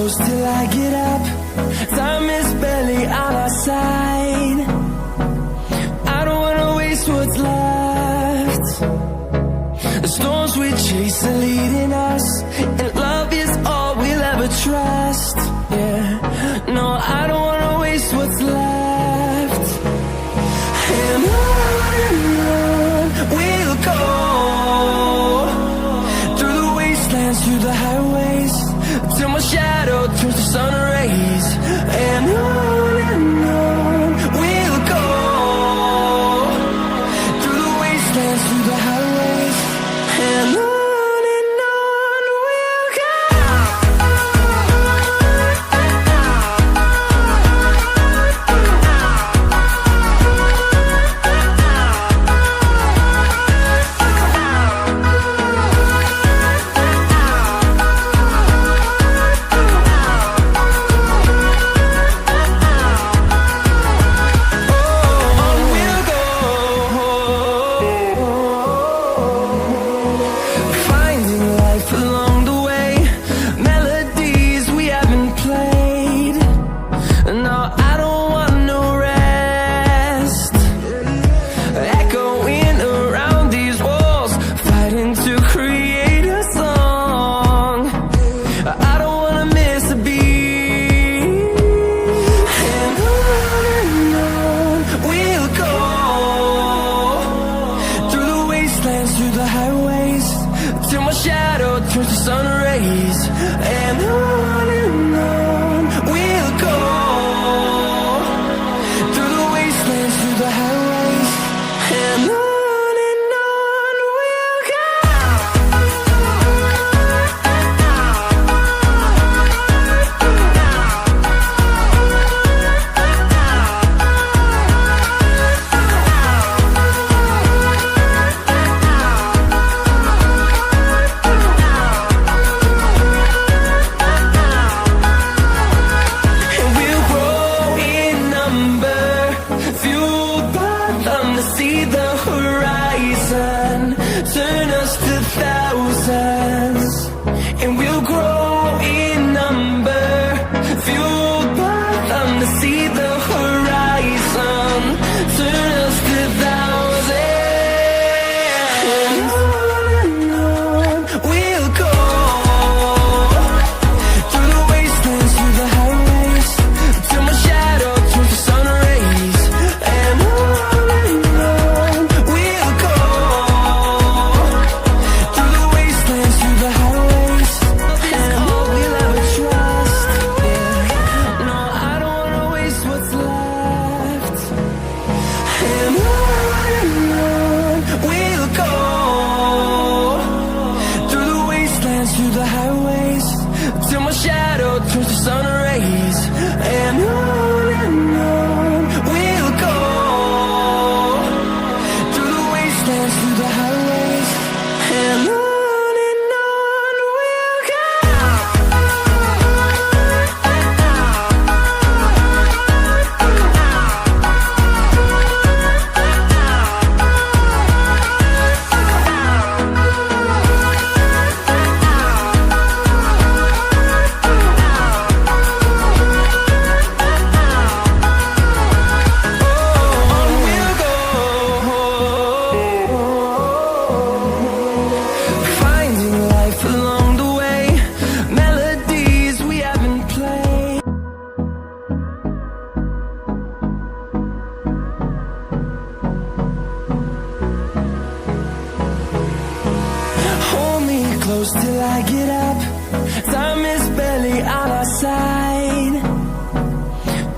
close till I get up. Time is barely on our side. I don't wanna waste what's left. The storms we chase are leading us, and love is all we'll ever trust. Yeah, no, I don't wanna waste what's left. And on we'll go, through the wastelands, through the highways, till my shadow turns to sun rays. And on we'll go, through the wastelands, through the highways, and on we'll go. Through the highways, till my shadow turns to sun rays. And on we'll go, through the wastelands, through the highways, and on we'll go. See the horizon, turn us to thousands, and we'll grow in number, fueled by them. To see the horizon, turn us to thousands, and on we'll go, through the wastelands, through the highways, till my shadow turns to sun rays. And through the highways, till my shadow turns to sun rays. And on we'll go, through the wastelands, through the highways, and on we'll go. Close till I get up. Time is barely on our side.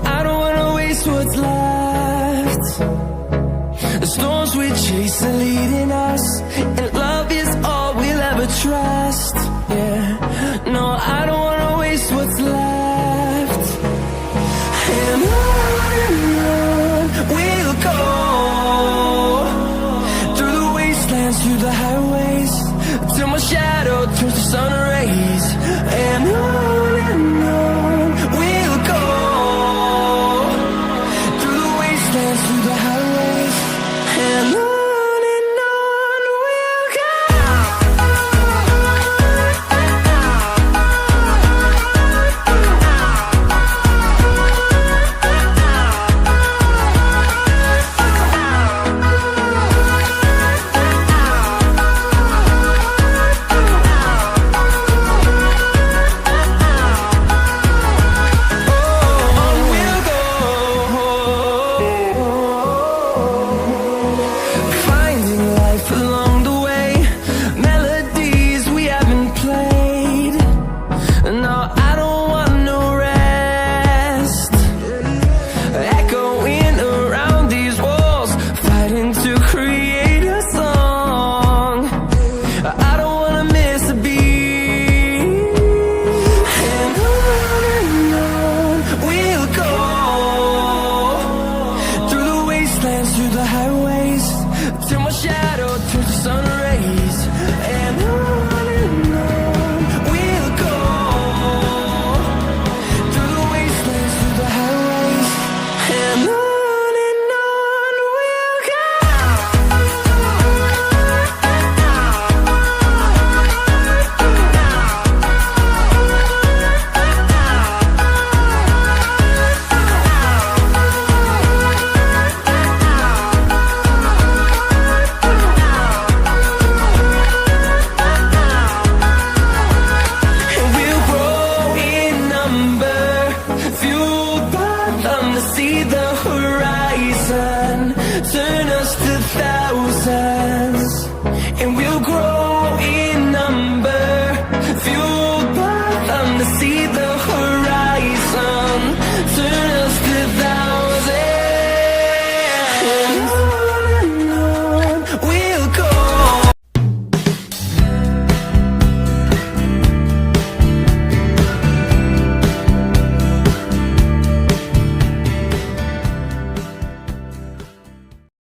I don't wanna waste what's left. The storms we chase are leading us, and love is all we'll ever trust. Yeah, no, I don't